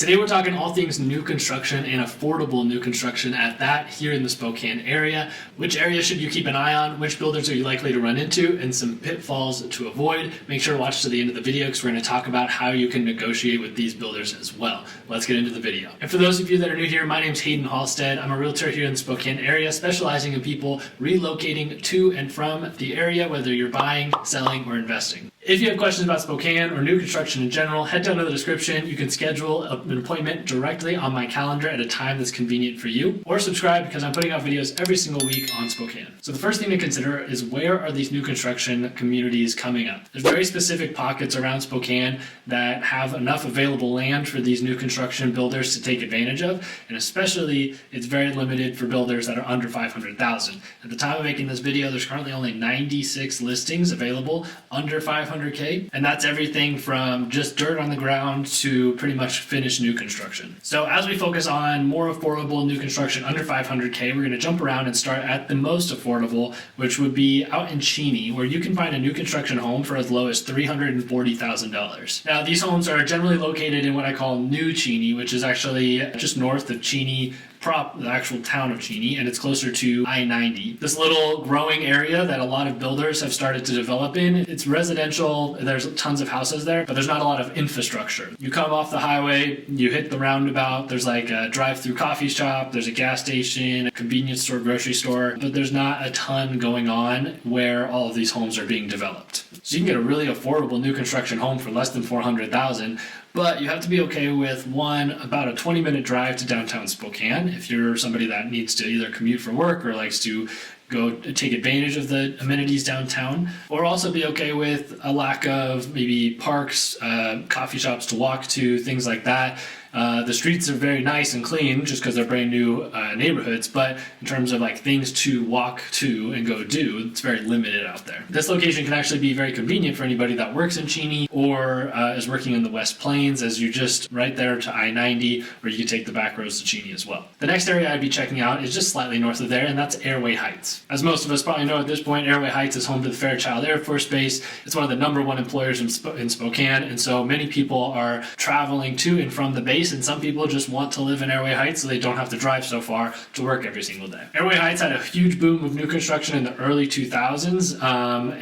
Today we're talking all things new construction and affordable new construction at that here in the Spokane area. Which area should you keep an eye on? Which builders are you likely to run into? And some pitfalls to avoid. Make sure to watch to the end of the video because we're going to talk about how you can negotiate with these builders as well. Let's get into the video. And for those of you that are new here, my name's Haydn Halsted. I'm a realtor here in the Spokane area, specializing in people relocating to and from the area, whether you're buying, selling, or investing. If you have questions about Spokane or new construction in general, head down to the description. You can schedule an appointment directly on my calendar at a time that's convenient for you, or subscribe because I'm putting out videos every single week on Spokane. So the first thing to consider is where are these new construction communities coming up? There's very specific pockets around Spokane that have enough available land for these new construction builders to take advantage of, and especially it's very limited for builders that are under 500,000. At the time of making this video, there's currently only 96 listings available under 500K, and that's everything from just dirt on the ground to pretty much finished new construction. So as we focus on more affordable new construction under 500K, we're going to jump around and start at the most affordable, which would be out in Cheney, where you can find a new construction home for as low as $340,000. Now, these homes are generally located in what I call New Cheney, which is actually just north of Cheney, the actual town of Cheney, and it's closer to I-90. This little growing area that a lot of builders have started to develop in, it's residential, there's tons of houses there, but there's not a lot of infrastructure. You come off the highway, you hit the roundabout, there's like a drive-through coffee shop, there's a gas station, a convenience store, grocery store, but there's not a ton going on where all of these homes are being developed. So you can get a really affordable new construction home for less than $400,000, but you have to be okay with about a 20-minute drive to downtown Spokane if you're somebody that needs to either commute for work or likes to go take advantage of the amenities downtown, or also be okay with a lack of maybe parks, coffee shops to walk to, things like that. The streets are very nice and clean just because they're brand new neighborhoods, but in terms of like things to walk to and go do, it's very limited out there. This location can actually be very convenient for anybody that works in Cheney or is working in the West Plains, as you're just right there to I-90, or you can take the back roads to Cheney as well. The next area I'd be checking out is just slightly north of there, and that's Airway Heights. As most of us probably know at this point, Airway Heights is home to the Fairchild Air Force Base. It's one of the #1 employers in Spokane, and so many people are traveling to and from the base, and some people just want to live in Airway Heights so they don't have to drive so far to work every single day. Airway Heights had a huge boom of new construction in the early 2000s,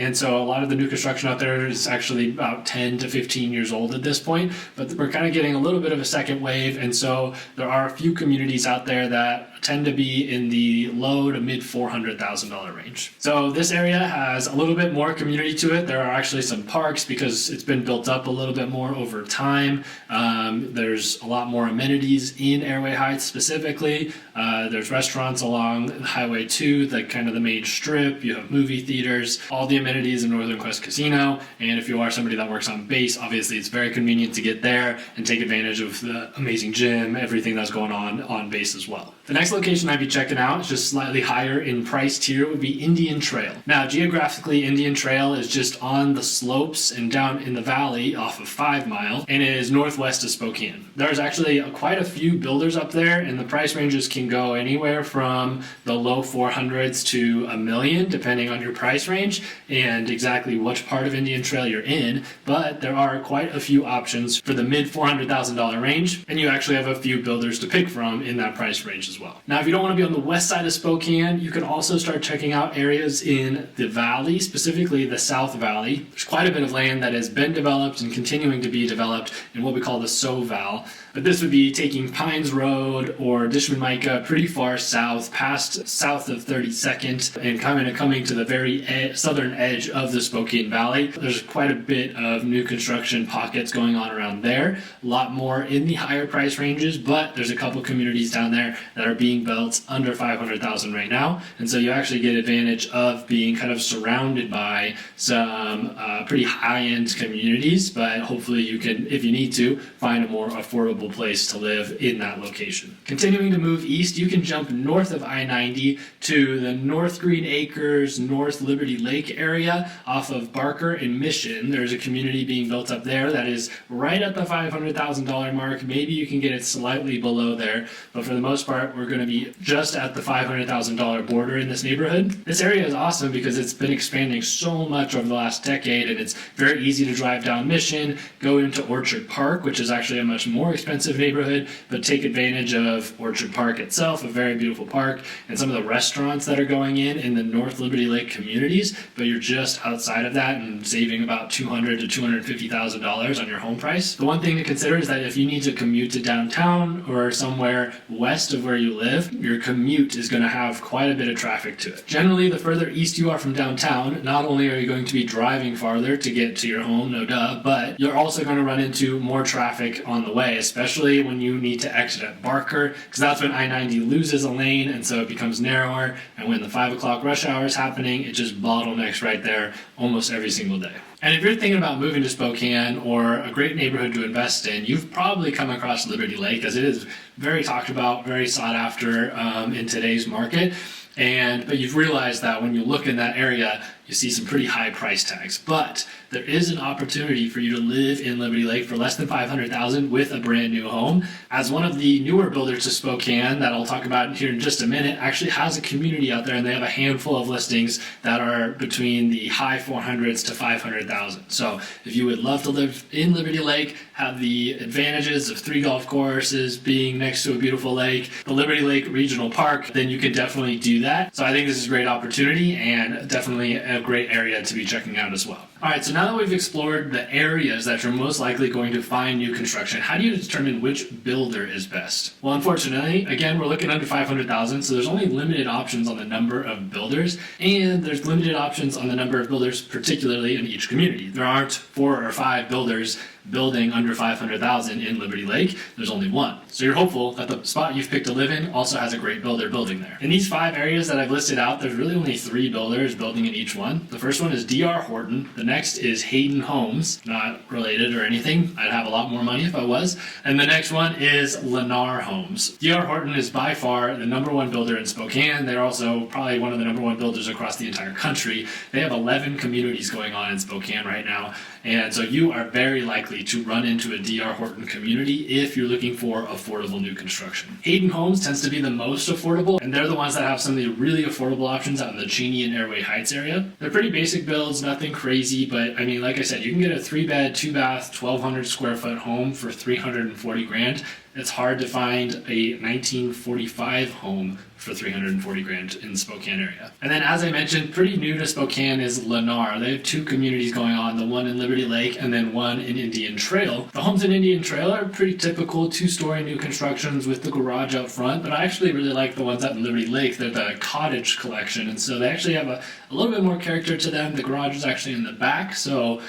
and so a lot of the new construction out there is actually about 10 to 15 years old at this point, but we're kind of getting a little bit of a second wave, and so there are a few communities out there that tend to be in the low to mid $400,000 range. So this area has a little bit more community to it. There are actually some parks because it's been built up a little bit more over time. There's a lot more amenities in Airway Heights specifically. There's restaurants along Highway 2, the main strip. You have movie theaters, all the amenities in Northern Quest Casino. And if you are somebody that works on base, obviously it's very convenient to get there and take advantage of the amazing gym, everything that's going on base as well. The next location I'd be checking out, is just slightly higher in price tier, would be Indian Trail. Now, geographically, Indian Trail is just on the slopes and down in the valley off of 5 Mile, and it is northwest of Spokane. There's actually quite a few builders up there, and the price ranges can go anywhere from the low 400s to $1 million, depending on your price range and exactly which part of Indian Trail you're in, but there are quite a few options for the mid $400,000 range, and you actually have a few builders to pick from in that price range as well. Now, if you don't want to be on the west side of Spokane, you can also start checking out areas in the valley, specifically the South Valley. There's quite a bit of land that has been developed and continuing to be developed in what we call the SoVal. But this would be taking Pines Road or Dishman Micah pretty far south, past south of 32nd, and coming to the very southern edge of the Spokane Valley. There's quite a bit of new construction pockets going on around there. A lot more in the higher price ranges, but there's a couple communities down there that are being built under 500,000 right now, and so you actually get advantage of being kind of surrounded by some pretty high-end communities, but hopefully you can, if you need to, find a more affordable place to live in that location. Continuing to move east, you can jump north of I-90 to the North Green Acres, North Liberty Lake area off of Barker and Mission. There's a community being built up there that is right at the $500,000 mark. Maybe you can get it slightly below there, but for the most part, we're going to be just at the $500,000 border in this neighborhood. This area is awesome because it's been expanding so much over the last decade, and it's very easy to drive down Mission, go into Orchard Park, which is actually a much more expensive expensive neighborhood, but take advantage of Orchard Park itself, a very beautiful park, and some of the restaurants that are going in the North Liberty Lake communities, but you're just outside of that and saving about $200,000 to $250,000 on your home price. The one thing to consider is that if you need to commute to downtown or somewhere west of where you live, your commute is going to have quite a bit of traffic to it. Generally, the further east you are from downtown, not only are you going to be driving farther to get to your home, no duh, but you're also going to run into more traffic on the way, especially when you need to exit at Barker, because that's when I-90 loses a lane, and so it becomes narrower, and when the 5 o'clock rush hour is happening, it just bottlenecks right there almost every single day. And if you're thinking about moving to Spokane or a great neighborhood to invest in, you've probably come across Liberty Lake, as it is very talked about, very sought after in today's market. But you've realized that when you look in that area, you see some pretty high price tags. But there is an opportunity for you to live in Liberty Lake for less than $500,000 with a brand new home. As one of the newer builders to Spokane, that I'll talk about here in just a minute, actually has a community out there, and they have a handful of listings that are between the high 400s to 500,000. So if you would love to live in Liberty Lake, have the advantages of 3 golf courses, being next to a beautiful lake, the Liberty Lake Regional Park, then you can definitely do that. So I think this is a great opportunity and definitely a great area to be checking out as well. All right, so now that we've explored the areas that you're most likely going to find new construction, how do you determine which builder is best? Well, unfortunately, again, we're looking under 500,000, so there's only limited options on the number of builders, and there's limited options on the number of builders, particularly in each community. There aren't 4 or 5 builders building under 500,000 in Liberty Lake. There's only one. So you're hopeful that the spot you've picked to live in also has a great builder building there. In these 5 areas that I've listed out, there's really only 3 builders building in each one. The first one is D.R. Horton. The next is Haydn Homes, not related or anything. I'd have a lot more money if I was. And the next one is Lennar Homes. D.R. Horton is by far the #1 builder in Spokane. They're also probably one of the #1 builders across the entire country. They have 11 communities going on in Spokane right now. And so you are very likely to run into a D.R. Horton community if you're looking for affordable new construction. Haydn Homes tends to be the most affordable, and they're the ones that have some of the really affordable options out in the Cheney and Airway Heights area. They're pretty basic builds, nothing crazy, but I mean, like I said, you can get a 3-bed, 2-bath, 1,200 square foot home for $340,000. It's hard to find a 1945 home for $340,000 in the Spokane area. And then, as I mentioned, pretty new to Spokane is Lennar. They have 2 communities going on, the one in Liberty Lake and then one in Indian Trail. The homes in Indian Trail are pretty typical 2-story new constructions with the garage out front, but I actually really like the ones out in Liberty Lake. They're the cottage collection, and so they actually have a little bit more character to them. The garage is actually in the back, so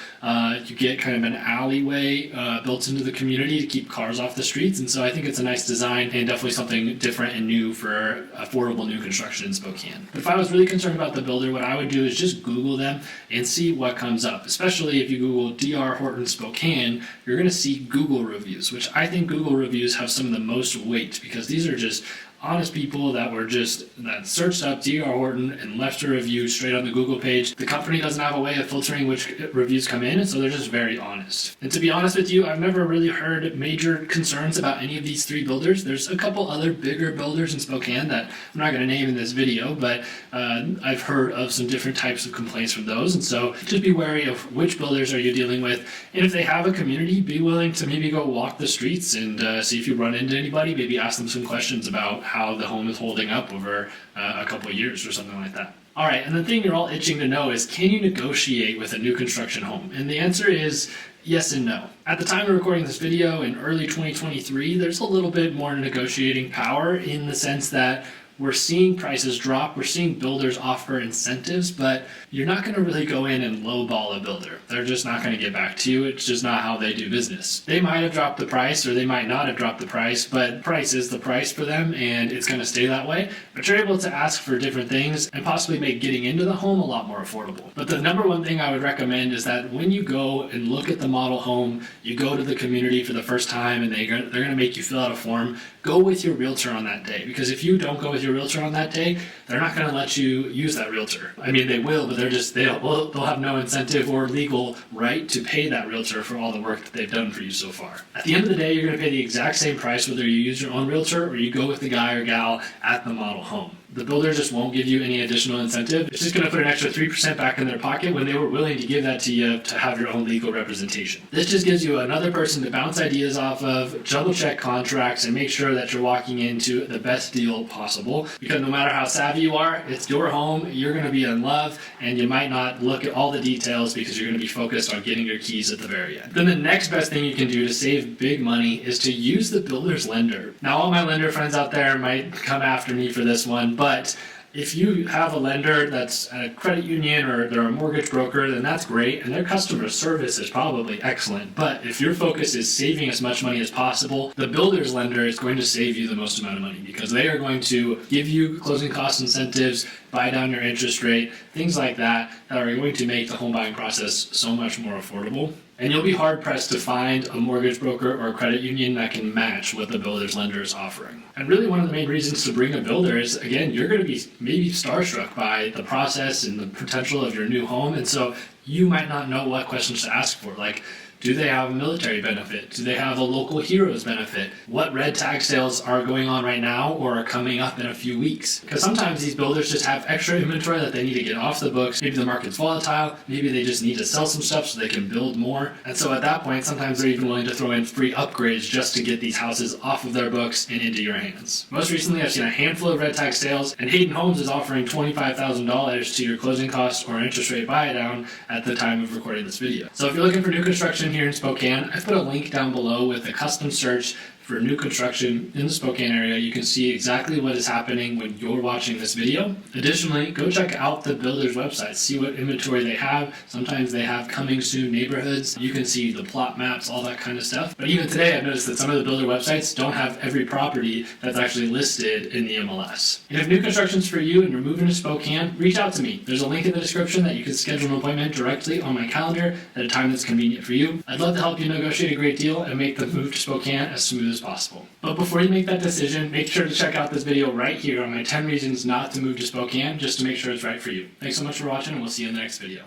you get kind of an alleyway built into the community to keep cars off the streets, and so I think it's a nice design and definitely something different and new for affordable new construction in Spokane. But if I was really concerned about the builder, what I would do is just Google them and see what comes up. Especially if you Google D.R. Horton Spokane, you're going to see Google reviews, which I think Google reviews have some of the most weight, because these are just honest people that searched up D.R. Horton and left a review straight on the Google page. The company doesn't have a way of filtering which reviews come in, and so they're just very honest. And to be honest with you, I've never really heard major concerns about any of these 3 builders. There's a couple other bigger builders in Spokane that I'm not going to name in this video, but I've heard of some different types of complaints from those, and so just be wary of which builders are you dealing with. And if they have a community, be willing to maybe go walk the streets and see if you run into anybody, maybe ask them some questions about how the home is holding up over a couple of years or something like that. All right, and the thing you're all itching to know is, can you negotiate with a new construction home? And the answer is yes and no. At the time of recording this video in early 2023, there's a little bit more negotiating power, in the sense that we're seeing prices drop, we're seeing builders offer incentives, but you're not going to really go in and lowball a builder. They're just not going to get back to you. It's just not how they do business. They might have dropped the price, or they might not have dropped the price, but price is the price for them, and it's going to stay that way. But you're able to ask for different things and possibly make getting into the home a lot more affordable. But the #1 thing I would recommend is that when you go and look at the model home, you go to the community for the first time, and they're going to make you fill out a form, go with your realtor on that day. Because if you don't go with your realtor on that day, they're not going to let you use that realtor. I mean, they will, but they'll have no incentive or legal right to pay that realtor for all the work that they've done for you so far. At the end of the day, you're going to pay the exact same price whether you use your own realtor or you go with the guy or gal at the model home. the builder just won't give you any additional incentive. It's just going to put an extra 3% back in their pocket when they were willing to give that to you to have your own legal representation. This just gives you another person to bounce ideas off of, double check contracts, and make sure that you're walking into the best deal possible. Because no matter how savvy you are, it's your home, you're going to be in love, and you might not look at all the details because you're going to be focused on getting your keys at the very end. Then the next best thing you can do to save big money is to use the builder's lender. Now, all my lender friends out there might come after me for this one, but if you have a lender that's a credit union or they're a mortgage broker, then that's great, and their customer service is probably excellent. But if your focus is saving as much money as possible, the builder's lender is going to save you the most amount of money because they are going to give you closing cost incentives, buy down your interest rate, things like that are going to make the home buying process so much more affordable. And you'll be hard pressed to find a mortgage broker or a credit union that can match what the builder's lender is offering. And really one of the main reasons to bring a builder is, again, you're going to be maybe starstruck by the process and the potential of your new home. And so you might not know what questions to ask for. Like, do they have a military benefit? Do they have a local heroes benefit? What red tag sales are going on right now or are coming up in a few weeks? Because sometimes these builders just have extra inventory that they need to get off the books. Maybe the market's volatile. Maybe they just need to sell some stuff so they can build more. And so at that point, sometimes they're even willing to throw in free upgrades just to get these houses off of their books and into your hands. Most recently, I've seen a handful of red tag sales, and Haydn Homes is offering $25,000 to your closing costs or interest rate buy down at the time of recording this video. So if you're looking for new construction here in Spokane, I put a link down below with a custom search for new construction in the Spokane area. You can see exactly what is happening when you're watching this video. Additionally, go check out the builder's website, see what inventory they have. Sometimes they have coming soon neighborhoods. You can see the plot maps, all that kind of stuff. But even today, I've noticed that some of the builder websites don't have every property that's actually listed in the MLS. And if new construction's for you and you're moving to Spokane, reach out to me. There's a link in the description that you can schedule an appointment directly on my calendar at a time that's convenient for you. I'd love to help you negotiate a great deal and make the move to Spokane as smooth as possible. But before you make that decision, make sure to check out this video right here on my 10 reasons not to move to Spokane, just to make sure it's right for you. Thanks so much for watching, and we'll see you in the next video.